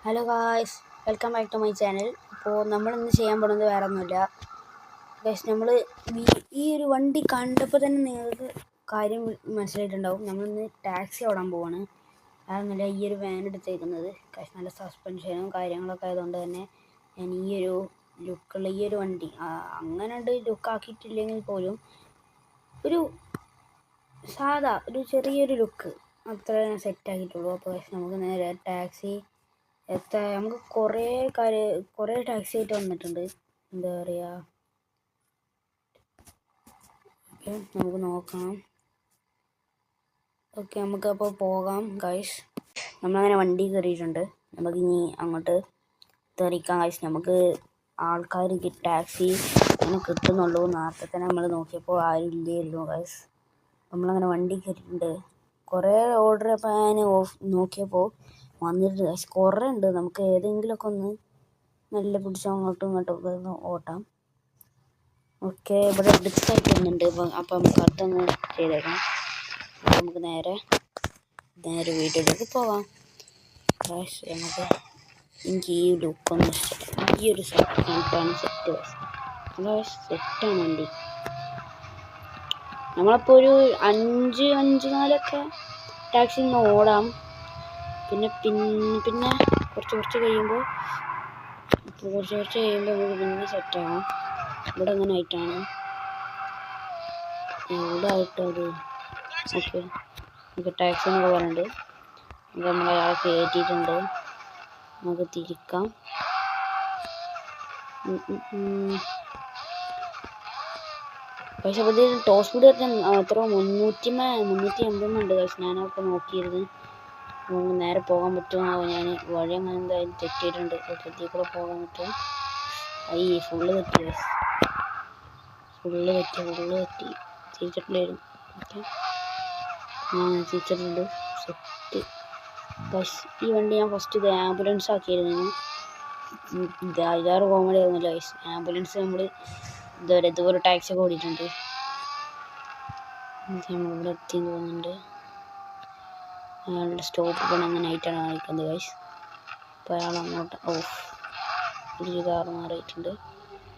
Hello guys, welcome back to my channel. അപ്പോൾ നമ്മളിന്ന് ചെയ്യാൻ പോകുന്നത് വേറെ ഒന്നുമില്ല ഗായ്സ്. നമ്മൾ ഈ ഒരു വണ്ടി കണ്ടപ്പോൾ തന്നെ നിങ്ങൾക്ക് കാര്യം മനസ്സിലായിട്ടുണ്ടാവും. നമ്മളിന്ന് ടാക്സി ഓടാൻ പോവാണ്. അതൊന്നുമില്ല, ഈ ഒരു വാൻ എടുത്തേക്കുന്നത് ഗായ്സ്. നല്ല സസ്പെൻഷനും കാര്യങ്ങളൊക്കെ ആയതുകൊണ്ട് തന്നെ ഞാൻ ഈ ഒരു ലുക്കുള്ള ഈ ഒരു വണ്ടി അങ്ങനെ ലുക്കാക്കിയിട്ടില്ലെങ്കിൽ പോലും ഒരു സാധാ ഒരു ചെറിയൊരു ലുക്ക് അത്ര സെറ്റാക്കിയിട്ടുള്ളൂ. അപ്പോൾ നമുക്ക് നേരെ ടാക്സി നമുക്ക് കുറേ ടാക്സി ആയിട്ട് വന്നിട്ടുണ്ട്. എന്താ പറയുക, ഓക്കെ നമുക്ക് നോക്കാം. ഓക്കെ, നമുക്കപ്പോൾ പോകാം ഗൈസ്. നമ്മളങ്ങനെ വണ്ടി കയറിയിട്ടുണ്ട്. നമുക്കിനി അങ്ങോട്ട് തെറിക്കാം ഗൈസ്. നമുക്ക് ആൾക്കാർ ടാക്സി അങ്ങനെ കിട്ടുന്നുള്ളൂ. നേരത്തെ തന്നെ നമ്മൾ നോക്കിയപ്പോൾ ആരും ഇല്ലായിരുന്നു ഗൈസ്. നമ്മളങ്ങനെ വണ്ടി കയറിയിട്ടുണ്ട്. കുറേ ഓർഡർ അപ്പോൾ ഞാൻ നോക്കിയപ്പോൾ വന്നിട്ടുണ്ട് ഗൈസ്. കുറേ ഉണ്ട്. നമുക്ക് ഏതെങ്കിലുമൊക്കെ ഒന്ന് നല്ല പിടിച്ച് അങ്ങോട്ടും ഇങ്ങോട്ടും ഒക്കെ ഒന്ന് ഓട്ടാം. ഓക്കെ, ഇവിടെ ഡിസ്സായിട്ട് വന്നിട്ടുണ്ട്. അപ്പോൾ നമുക്ക് അതൊന്ന് ചെയ്തേക്കാം. നമുക്ക് നേരെ വീട്ടിലേക്ക് പോകാം ഗൈസ്. എനിക്ക് ഈ ലുക്കൊന്നും ഇഷ്ടപ്പെട്ടു. ഈ ഒരു സെറ്റാണ് സെറ്റ് ഗൈസ്. സെറ്റാണ് വണ്ടി. നമ്മളപ്പോൾ ഒരു 5-4 ടാക്സി ഓടാം. പിന്നെ കുറച്ച് കഴിയുമ്പോൾ നമുക്ക് പിന്നെ സെറ്റാകാം. ഇവിടെ എങ്ങനെ ആയിട്ടാണ് ഇവിടെ ആയിട്ടത്. ഓക്കെ, നമുക്ക് ടാക്സി എന്നൊക്കെ പറഞ്ഞിട്ട് നമ്മളയാളെ കയറ്റിയിട്ടുണ്ട്. നമുക്ക് തിരിക്കാം. പക്ഷെ അപ്പോൾ ഇതിൽ ടോപ്പ് സ്പീഡ് എത്ര 380 ഉണ്ട് പക്ഷെ ഞാനപ്പോൾ നോക്കിയിരുന്നു. നേരെ പോകാൻ പറ്റുമോ, ഞാൻ വഴി അങ്ങനെ എന്തായാലും തെറ്റിയിട്ടുണ്ട്. തെറ്റി കൂടെ പോകാൻ പറ്റുമോ? ഫുള്ള് തെറ്റി തിരിച്ചിട്ട് വരും. ഓക്കെ, തിരിച്ചിട്ടുണ്ട്. സെറ്റ്. ഈ വണ്ടി ഞാൻ ഫസ്റ്റ് ഇത് ആംബുലൻസ് ആക്കിയിരുന്നു. ഇതാറ് കോമഡി ആയിരുന്നില്ല ഗൈസ്. ആംബുലൻസ് നമ്മൾ ഇതുപോലെ ടാക്സി ഒക്കെ ഓടിയിട്ടുണ്ട്. നമ്മളിവിടെ എത്തിയെന്ന് തോന്നുന്നുണ്ട്. അയാളുടെ സ്റ്റോപ്പ് പണങ്ങനായിട്ടാണ് കാണിക്കുന്നത് ഗൈസ്. അപ്പോൾ അയാൾ അങ്ങോട്ട് ഒരു കാറ് മാറിയിട്ടുണ്ട്.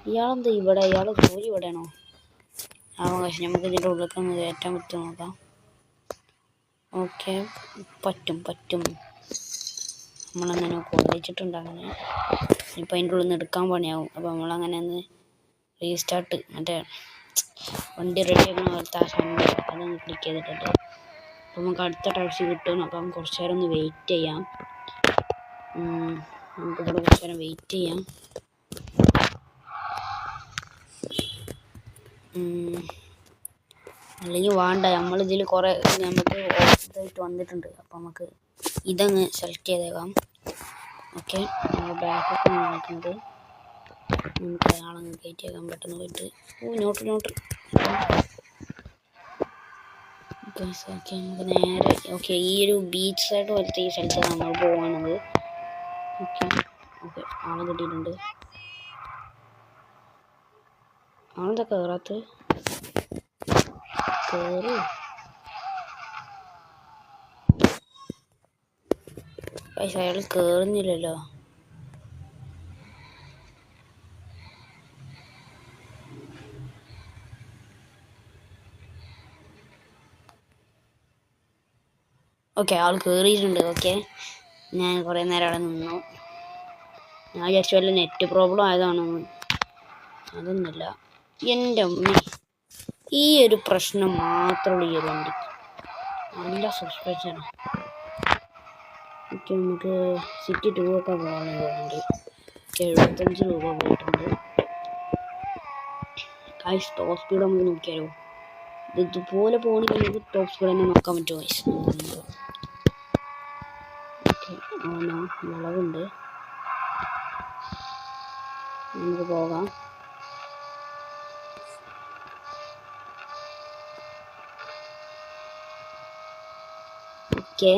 ഇയാളെന്താ ഇവിടെ? ഇയാൾ ജോലി ഇവിടെയാണോ? ഗൈസ്, നമുക്ക് ഇതിൻ്റെ ഉള്ളിലേക്ക് ഒന്ന് കയറ്റാൻ പറ്റുമോ നോക്കാം. ഓക്കെ, പറ്റും. നമ്മളങ്ങനെ കൊള്ളിച്ചിട്ടുണ്ട്. അങ്ങനെ ഇപ്പം അതിൻ്റെ ഉള്ളിൽ നിന്ന് എടുക്കാൻ പണിയാവും. അപ്പോൾ നമ്മളങ്ങനെ ഒന്ന് റീസ്റ്റാർട്ട് മറ്റേ വണ്ടി റെഡിയാക്കുന്ന പോലത്തെ അതൊന്ന് ക്ലിക്ക് ചെയ്തിട്ടുണ്ട്. അപ്പോൾ നമുക്ക് അടുത്ത ടാക്സി കിട്ടും. അപ്പം കുറച്ച് നേരം ഒന്ന് വെയിറ്റ് ചെയ്യാം. നമുക്കിവിടെ കുറച്ച് നേരം വെയിറ്റ് ചെയ്യാം. അല്ലെങ്കിൽ വേണ്ട, നമ്മളിതിൽ നമുക്ക് ഓഫായിട്ട് വന്നിട്ടുണ്ട്. അപ്പോൾ നമുക്ക് ഇതങ്ങ് സെലക്ട് ചെയ്തേക്കാം. ഓക്കെ, നമ്മൾ ബാക്കൊക്കെ നോക്കുന്നത് നമുക്ക് അയാളങ്ങ് കയറ്റിയേക്കാൻ പെട്ടെന്ന് പോയിട്ട്. നോട്ട് ഓക്കെ, നമുക്ക് നേരെ ഈ ഒരു ബീച്ച് സൈഡ് പോലത്തെ ഈ സ്ഥലത്താണ് നമ്മൾ പോവാണത്. ഓക്കെ, ആളെ കിട്ടിയിട്ടുണ്ട്. ആളെന്താ കയറാത്ത? കയറി പക്ഷെ അയാൾ കയറുന്നില്ലല്ലോ. ഓക്കെ, ആൾ കയറിയിട്ടുണ്ട്. ഓക്കെ, ഞാൻ കുറേ നേരം അവിടെ നിന്നു. ഞാൻ വിചാരിച്ചു വല്ല നെറ്റ് പ്രോബ്ലം ആയതാണോ. അതൊന്നുമില്ല. എൻ്റെ അമ്മ, ഈ ഒരു പ്രശ്നം മാത്രമുള്ള ഈ ഒരു വണ്ടി നല്ല സസ്പെൻഷനാണ്. ഓക്കെ, നമുക്ക് സിറ്റി 2 ഒക്കെ പോകാൻ പോകുന്നുണ്ട്. 75 രൂപ പോയിട്ടുണ്ട്. ഗൈസ്, ടോപ്പ് സ്പീഡ് നമുക്ക് നോക്കിയാലോ. ഇതുപോലെ പോകണമെങ്കിൽ നമുക്ക് ടോപ്പ് സ്പീഡ് തന്നെ നോക്കാൻ പറ്റുമോ ഗൈസ്? ഓക്കെ, വിളവുണ്ട്. നമുക്ക് പോകാം. ഓക്കെ,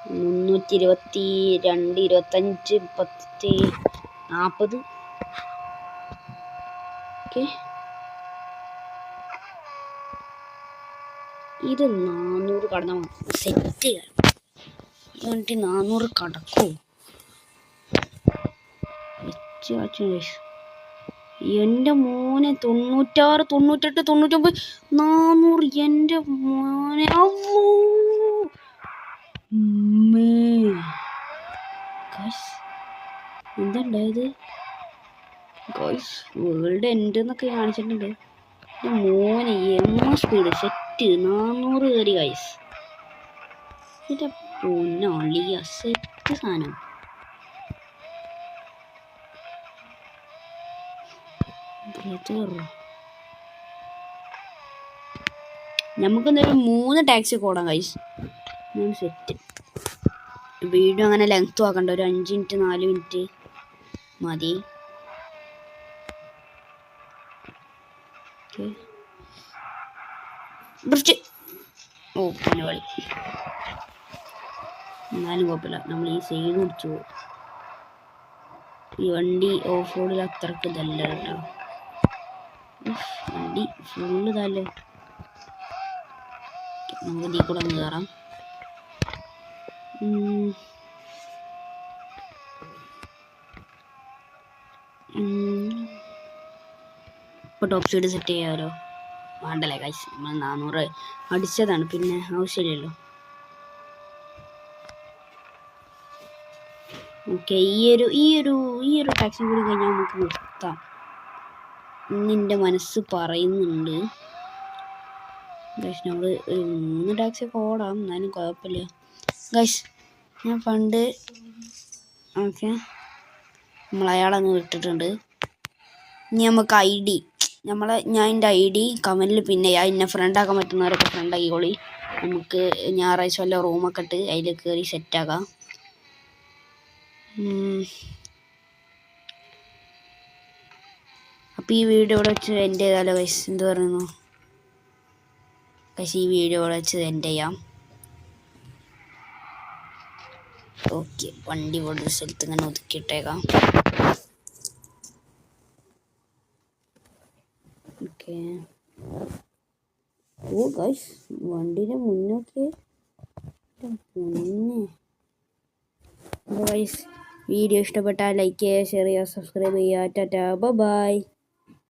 322, 25, 10, 40. ഓക്കെ, ഇത് 400 കടന്നാൽ സെറ്റ് ചെയ്യാം. 400 കടക്കോ ഗൈസ്. എൻ്റെ മോനെ 96 98 99 400 എൻ്റെ മോനെ എന്താണ്ടായത് ഗൈസ്? വേൾഡ് എൻഡ് എന്നൊക്കെ കാണിച്ചിട്ടുണ്ട്. മോനെ സ്പീഡ് സെറ്റ് 400 കയറി ഗൈസ്. ഇതിൻ്റെ പൊന്നളിയ സെറ്റ് സാധനം. നമുക്കെന്തായാലും 3 ടാക്സി ഓടാം ഗൈസ്. 3 സെറ്റ്. വീഡിയോ അങ്ങനെ ലെങ്ത്തും ആക്കണ്ട, ഒരു 5 മിനിറ്റ് 4 മിനിറ്റ് മതി. ഓ പിന്നെ കളി എന്നാലും കുഴപ്പമില്ല, നമ്മൾ ഈ സൈഡ് കുടിച്ചു പോകും. ഈ വണ്ടി ഓഫ് റോഡിൽ അത്രക്ക് ഇതല്ല കേട്ടോ. വണ്ടി ഫുള്ള് ഇതല്ലേ. നമുക്ക് ഇതിൽ കൂടെ ഒന്ന് കയറാം. ഇപ്പോൾ ടോപ്പ് സ്പീഡ് സെറ്റ് ചെയ്യാമല്ലോ. വേണ്ടല്ലേ ഗൈസ്, നമ്മൾ 400 അടിച്ചതാണ്, പിന്നെ ആവശ്യമില്ലല്ലോ. ഓക്കെ, ഈ ഒരു ടാക്സി കൂടി കഴിഞ്ഞാൽ നമുക്ക് നിർത്താം എന്നെൻ്റെ മനസ്സ് പറയുന്നുണ്ട് ഗൈസ്. നമ്മൾ ഒരു 3 ടാക്സി ഒക്കെ ഓടാം, എന്നാലും കുഴപ്പമില്ല ഗൈസ്. ഞാൻ പണ്ട് ഓക്കെ നമ്മൾ അയാളങ്ങ് വിട്ടിട്ടുണ്ട്. ഇനി നമുക്ക് ഞാൻ എൻ്റെ ID കമൻറ്റിൽ പിന്നെ എന്നെ ഫ്രണ്ടാക്കാൻ പറ്റുന്നവരൊക്കെ ഫ്രണ്ടാക്കിക്കോളി. നമുക്ക് ഞായറാഴ്ച വല്ല റൂമൊക്കെ ഇട്ട് അതിൽ കയറി സെറ്റാക്കാം. അപ്പോൾ ഈ വീഡിയോ ഇവിടെ വെച്ച് എൻ്റെ ചെയ്താലോ ഗൈസ്? എന്ത് പറയുന്നു ഗൈസ്? ഈ വീഡിയോ ഇവിടെ വെച്ച് എൻ്റെ ചെയ്യാം. ഓക്കെ, വണ്ടി ഇവിടെ സ്ഥലത്ത് ഇങ്ങനെ ഒതുക്കിയിട്ടേക്കാം. ഓക്കെ, ഓ ഗൈസ് വണ്ടീൻ്റെ മുന്നോക്കെ ഗൈസ്. വീഡിയോ ഇഷ്ടപ്പെട്ടാൽ ലൈക്ക് ചെയ്യുക, ഷെയർ ചെയ്യുക, സബ്സ്ക്രൈബ് ചെയ്യുക. Tata bye.